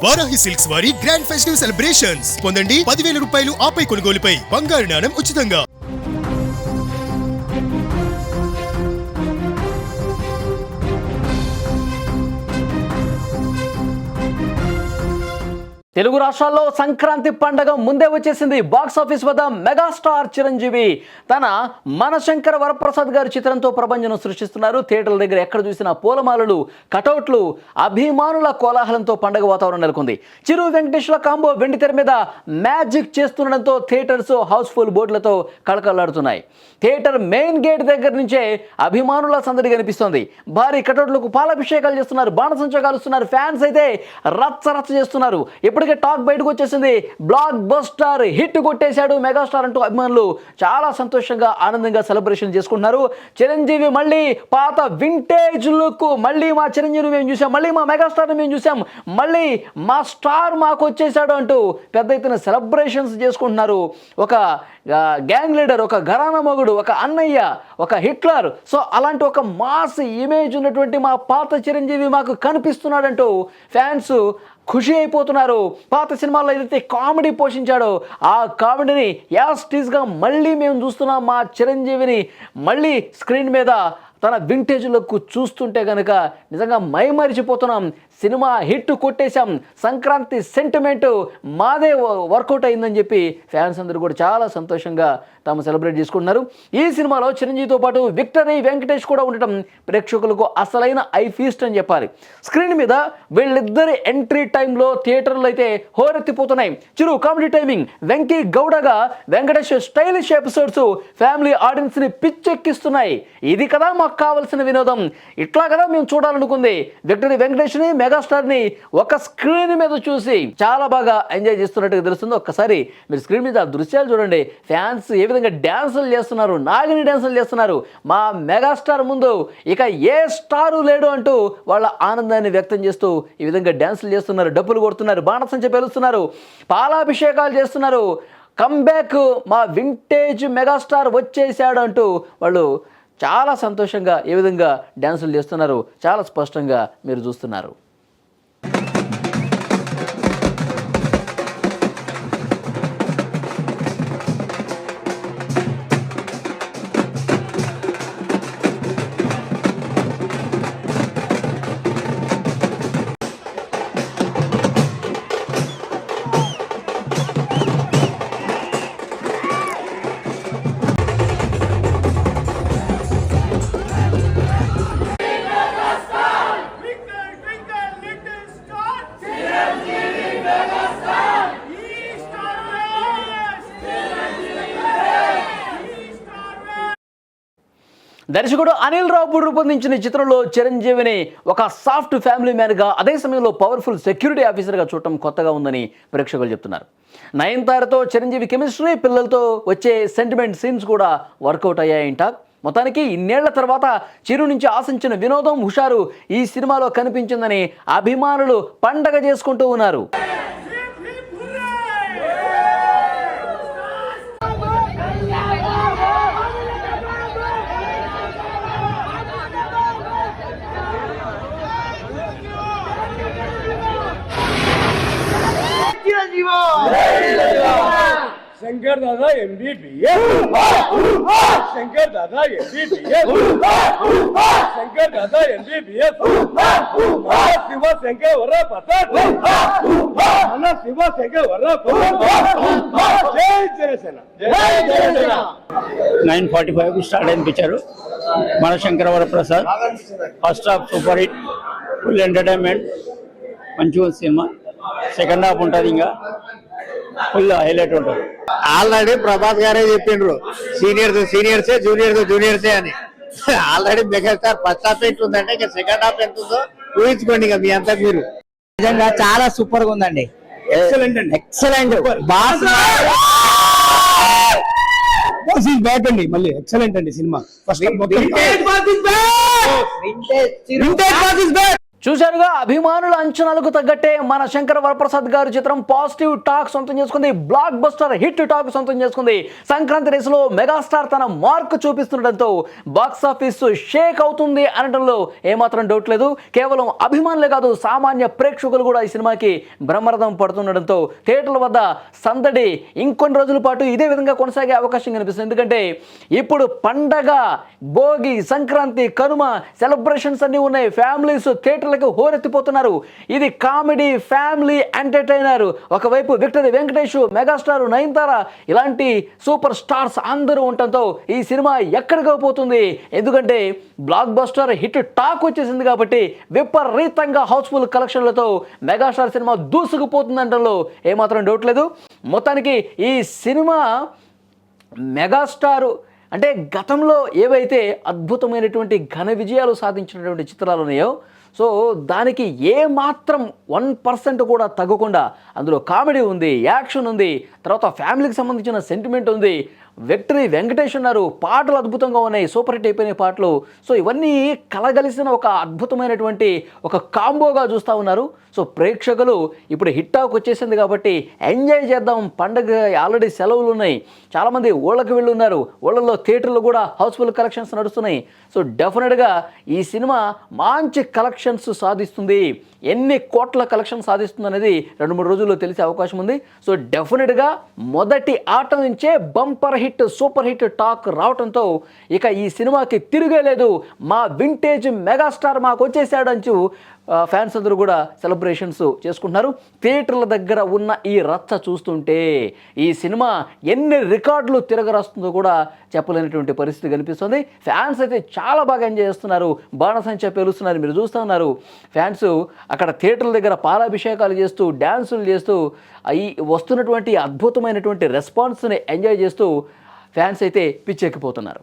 Varahi silks వారి grand festive celebrations పొందండి 10,000 రూపాయలు ఆపై కొనుగోలుపై బంగారు నాణెం ఉచితంగా. తెలుగు రాష్ట్రాల్లో సంక్రాంతి పండగ ముందే వచ్చేసింది. బాక్స్ ఆఫీస్ వద్ద మెగాస్టార్ చిరంజీవి తన మనశంకర వరప్రసాద్ గారి చిత్రంతో ప్రపంచం సృష్టిస్తున్నారు. థియేటర్ల దగ్గర ఎక్కడ చూసినా పూలమాలలు, కటౌట్లు, అభిమానుల కోలాహలంతో పండగ వాతావరణం నెలకొంది. చిరు వెంకటేశ్వర కాంబో వెండి తెర మీద మ్యాజిక్ చేస్తుండడంతో థియేటర్స్ హౌస్ఫుల్ బోర్డులతో కళకళలాడుతున్నాయి. థియేటర్ మెయిన్ గేట్ దగ్గర నుంచే అభిమానుల సందడి కనిపిస్తోంది. భారీ కటౌట్లకు పాలాభిషేకాలు చేస్తున్నారు, బాణసంచా కాలుస్తున్నారు. ఫ్యాన్స్ అయితే రచ్చ చేస్తున్నారు. ఇప్పటికే టాక్ బయటకు వచ్చేసింది, బ్లాక్ బస్టర్ హిట్ కొట్టేశాడు మెగాస్టార్ అంటూ అభిమానులు చాలా సంతోషంగా ఆనందంగా సెలబ్రేషన్ చేసుకుంటున్నారు. చిరంజీవి మళ్ళీ పాత వింటేజ్ లుక్, మళ్ళీ మా చిరంజీవి మేము చూసాం, మళ్ళీ మా మెగాస్టార్ని మేము చూసాం, మళ్ళీ మా స్టార్ మాకు వచ్చేసాడు అంటూ పెద్ద ఎత్తున సెలబ్రేషన్స్ చేసుకుంటున్నారు. ఒక గ్యాంగ్ లీడర్, ఒక ఘరానా మొగుడు, ఒక అన్నయ్య, ఒక హిట్లర్, సో అలాంటి ఒక మాస్ ఇమేజ్ ఉన్నటువంటి మా పాత చిరంజీవి మాకు కనిపిస్తున్నాడంటూ ఫ్యాన్స్ ఖుషి అయిపోతున్నారు. పాత సినిమాల్లో ఏదైతే కామెడీ పోషించాడో ఆ కామెడీని యాస్టీస్గా మళ్ళీ మేము చూస్తున్నాం. మా చిరంజీవిని మళ్ళీ స్క్రీన్ మీద తన వింటేజ్లకు చూస్తుంటే కనుక నిజంగా మైమరిచిపోతున్నాం. సినిమా హిట్ కొట్టేశాం, సంక్రాంతి సెంటిమెంట్ మాదే వర్కౌట్ అయిందని చెప్పి ఫ్యాన్స్ అందరూ కూడా చాలా సంతోషంగా తాము సెలబ్రేట్ చేసుకుంటున్నారు. ఈ సినిమాలో చిరంజీవితో పాటు విక్టరీ వెంకటేష్ కూడా ఉండటం ప్రేక్షకులకు అసలైన ఐ ఫీస్ట్ అని చెప్పాలి. స్క్రీన్ మీద వీళ్ళిద్దరి ఎంట్రీ టైంలో థియేటర్లు అయితే హోరెత్తిపోతున్నాయి. చిరు కామెడీ టైమింగ్, వెంకీ గౌడగా వెంకటేష్ స్టైలిష్ ఎపిసోడ్స్ ఫ్యామిలీ ఆడియన్స్ని పిచ్చెక్కిస్తున్నాయి. ఇది కదా మాకు కావాల్సిన వినోదం, ఇట్లా కదా మేము చూడాలనుకుంది. విక్టరీ వెంకటేష్ని, మెగాస్టార్ని ఒక స్క్రీన్ మీద చూసి చాలా బాగా ఎంజాయ్ చేస్తున్నట్టుగా తెలుస్తుంది. ఒక్కసారి మీరు స్క్రీన్ మీద దృశ్యాలు చూడండి. ఫ్యాన్స్ ఏ విధంగా డ్యాన్సులు చేస్తున్నారు, నాగిని డ్యాన్సులు చేస్తున్నారు. మా మెగాస్టార్ ముందు ఇక ఏ స్టారు లేడు అంటూ వాళ్ళ ఆనందాన్ని వ్యక్తం చేస్తూ ఈ విధంగా డ్యాన్సులు చేస్తున్నారు, డప్పులు కొడుతున్నారు, బాణసంచ పేలుస్తున్నారు, పాలాభిషేకాలు చేస్తున్నారు. కమ్బ్యాక్, మా వింటేజ్ మెగాస్టార్ వచ్చేసాడు అంటూ వాళ్ళు చాలా సంతోషంగా ఏ విధంగా డ్యాన్సులు చేస్తున్నారు చాలా స్పష్టంగా మీరు చూస్తున్నారు. దర్శకుడు అనిల్ రావుపూడి రూపొందించిన చిత్రంలో చిరంజీవిని ఒక సాఫ్ట్ ఫ్యామిలీ మ్యాన్గా, అదే సమయంలో పవర్ఫుల్ సెక్యూరిటీ ఆఫీసర్గా చూడటం కొత్తగా ఉందని ప్రేక్షకులు చెప్తున్నారు. నయనతారతో చిరంజీవి కెమిస్ట్రీ, పిల్లలతో వచ్చే సెంటిమెంట్ సీన్స్ కూడా వర్కౌట్ అయ్యాయంట. మొత్తానికి ఇన్నేళ్ల తర్వాత చిరు నుంచి ఆశించిన వినోదం, హుషారు ఈ సినిమాలో కనిపించిందని అభిమానులు పండగ చేసుకుంటూ ఉన్నారు. शंकर दादा MBBS, शंकर दादा MBBS, शंकर दादा MBBS, शिव शंकर वरा प्रसाद, शिव शंकर वरा प्रसाद, जय जयसेना, जय जयसेना. 9:45 స్టార్ట్ అయిన picture Manashankara Varaprasad. First half super hit, full entertainment, మంచిగా సినిమా. సెకండ్ హాఫ్ ఉంటుంది, ఇంకా ఫుల్ హైలైట్ ఉంటుంది. ఆల్రెడీ ప్రభాస్ గారే చెప్పిండ్రు, సీనియర్సే జూనియర్సే అని. ఆల్రెడీ మెగాస్టార్ ఫస్ట్ హాఫ్ ఎంత ఉందంటే ఇక సెకండ్ హాఫ్ ఎంత ఉందో ఊహించుకోండి. ఇక మీ అంతా మీరు నిజంగా చాలా సూపర్ గా ఉందండి. ఎక్సలెంట్ బాస్ బ్యాక్ అండి, మళ్ళీ ఎక్సలెంట్ అండి సినిమా. చూశారుగా, అభిమానుల అంచనాలకు తగ్గట్టే మన శంకర వరప్రసాద్ గారి చిత్రం పాజిటివ్ టాక్ సొంతం చేసుకుంది, బ్లాక్ బస్టర్ హిట్ టాక్ సొంతం చేసుకుంది. సంక్రాంతి రేసులో మెగాస్టార్ తన మార్క్ చూపిస్తుండటంతో బాక్స్ ఆఫీస్ షేక్ అవుతుంది అనడంలో ఏమాత్రం డౌట్ లేదు. కేవలం అభిమానులే కాదు, సామాన్య ప్రేక్షకులు కూడా ఈ సినిమాకి బ్రహ్మరథం పడుతుండటంతో థియేటర్ల వద్ద సందడి ఇంకొన్ని రోజుల పాటు ఇదే విధంగా కొనసాగే అవకాశం కనిపిస్తుంది. ఎందుకంటే ఇప్పుడు పండగ, భోగి, సంక్రాంతి, కనుమ సెలబ్రేషన్స్ అన్నీ ఉన్నాయి. ఫ్యామిలీస్ థియేటర్ హోరెత్తిపోతున్నారు. ఇది కామెడీ ఫ్యామిలీ ఎంటర్టైనర్. ఒకవైపు విక్టరీ వెంకటేష్, మెగాస్టార్ నయనతార ఇలాంటి సూపర్ స్టార్స్ అందరూ ఉండటంతో ఈ సినిమా ఎక్కడికి పోతుంది. ఎందుకంటే బ్లాక్ బస్టర్ హిట్ టాక్ వచ్చేసింది కాబట్టి విపరీతంగా హౌస్ఫుల్ కలెక్షన్లతో మెగాస్టార్ సినిమా దూసుకుపోతుందంటలో ఏమాత్రం డౌట్ లేదు. మొత్తానికి ఈ సినిమా మెగాస్టార్ అంటే గతంలో ఏవైతే అద్భుతమైనటువంటి ఘన విజయాలు సాధించినటువంటి చిత్రాలు ఉన్నాయో, సో దానికి ఏమాత్రం 1% కూడా తగ్గకుండా అందులో కామెడీ ఉంది, యాక్షన్ ఉంది, తర్వాత ఫ్యామిలీకి సంబంధించిన సెంటిమెంట్ ఉంది, విక్టరీ వెంకటేష్ ఉన్నారు, పాటలు అద్భుతంగా ఉన్నాయి, సూపర్ హిట్ అయిపోయిన పాటలు. సో ఇవన్నీ కలగలిసిన ఒక అద్భుతమైనటువంటి ఒక కాంబోగా చూస్తూ ఉన్నారు. సో ప్రేక్షకులు ఇప్పుడు హిట్ టాక్ వచ్చేసింది కాబట్టి ఎంజాయ్ చేద్దాం, పండగ ఆల్రెడీ సెలవులు ఉన్నాయి, చాలామంది ఊళ్ళకి వెళ్ళి ఉన్నారు, ఊళ్ళల్లో థియేటర్లు కూడా హౌస్ఫుల్ కలెక్షన్స్ నడుస్తున్నాయి. సో డెఫినెట్గా ఈ సినిమా మంచి కలెక్షన్స్ సాధిస్తుంది. ఎన్ని కోట్ల కలెక్షన్ సాధిస్తుంది అనేది 2-3 రోజుల్లో తెలిసే అవకాశం ఉంది. సో డెఫినెట్గా మొదటి ఆట నుంచే bumper hit, super hit talk రావడంతో ఇక ఈ సినిమాకి తిరిగేలేదు, మా వింటేజ్ మెగాస్టార్ మాకు వచ్చేసాడంచు ఫ్యాన్స్ అందరూ కూడా సెలబ్రేషన్స్ చేసుకుంటున్నారు. థియేటర్ల దగ్గర ఉన్న ఈ రచ్చ చూస్తుంటే ఈ సినిమా ఎన్ని రికార్డులు తిరగరాస్తుందో కూడా చెప్పలేనటువంటి పరిస్థితి కనిపిస్తుంది. ఫ్యాన్స్ అయితే చాలా బాగా ఎంజాయ్ చేస్తున్నారు, బాణసంచ పేలుస్తున్నారు. మీరు చూస్తూ ఉన్నారు, ఫ్యాన్స్ అక్కడ థియేటర్ల దగ్గర పాలాభిషేకాలు చేస్తూ, డ్యాన్సులు చేస్తూ, ఈ వస్తున్నటువంటి అద్భుతమైనటువంటి రెస్పాన్స్ని ఎంజాయ్ చేస్తూ ఫ్యాన్స్ అయితే పిచ్చెక్కిపోతున్నారు.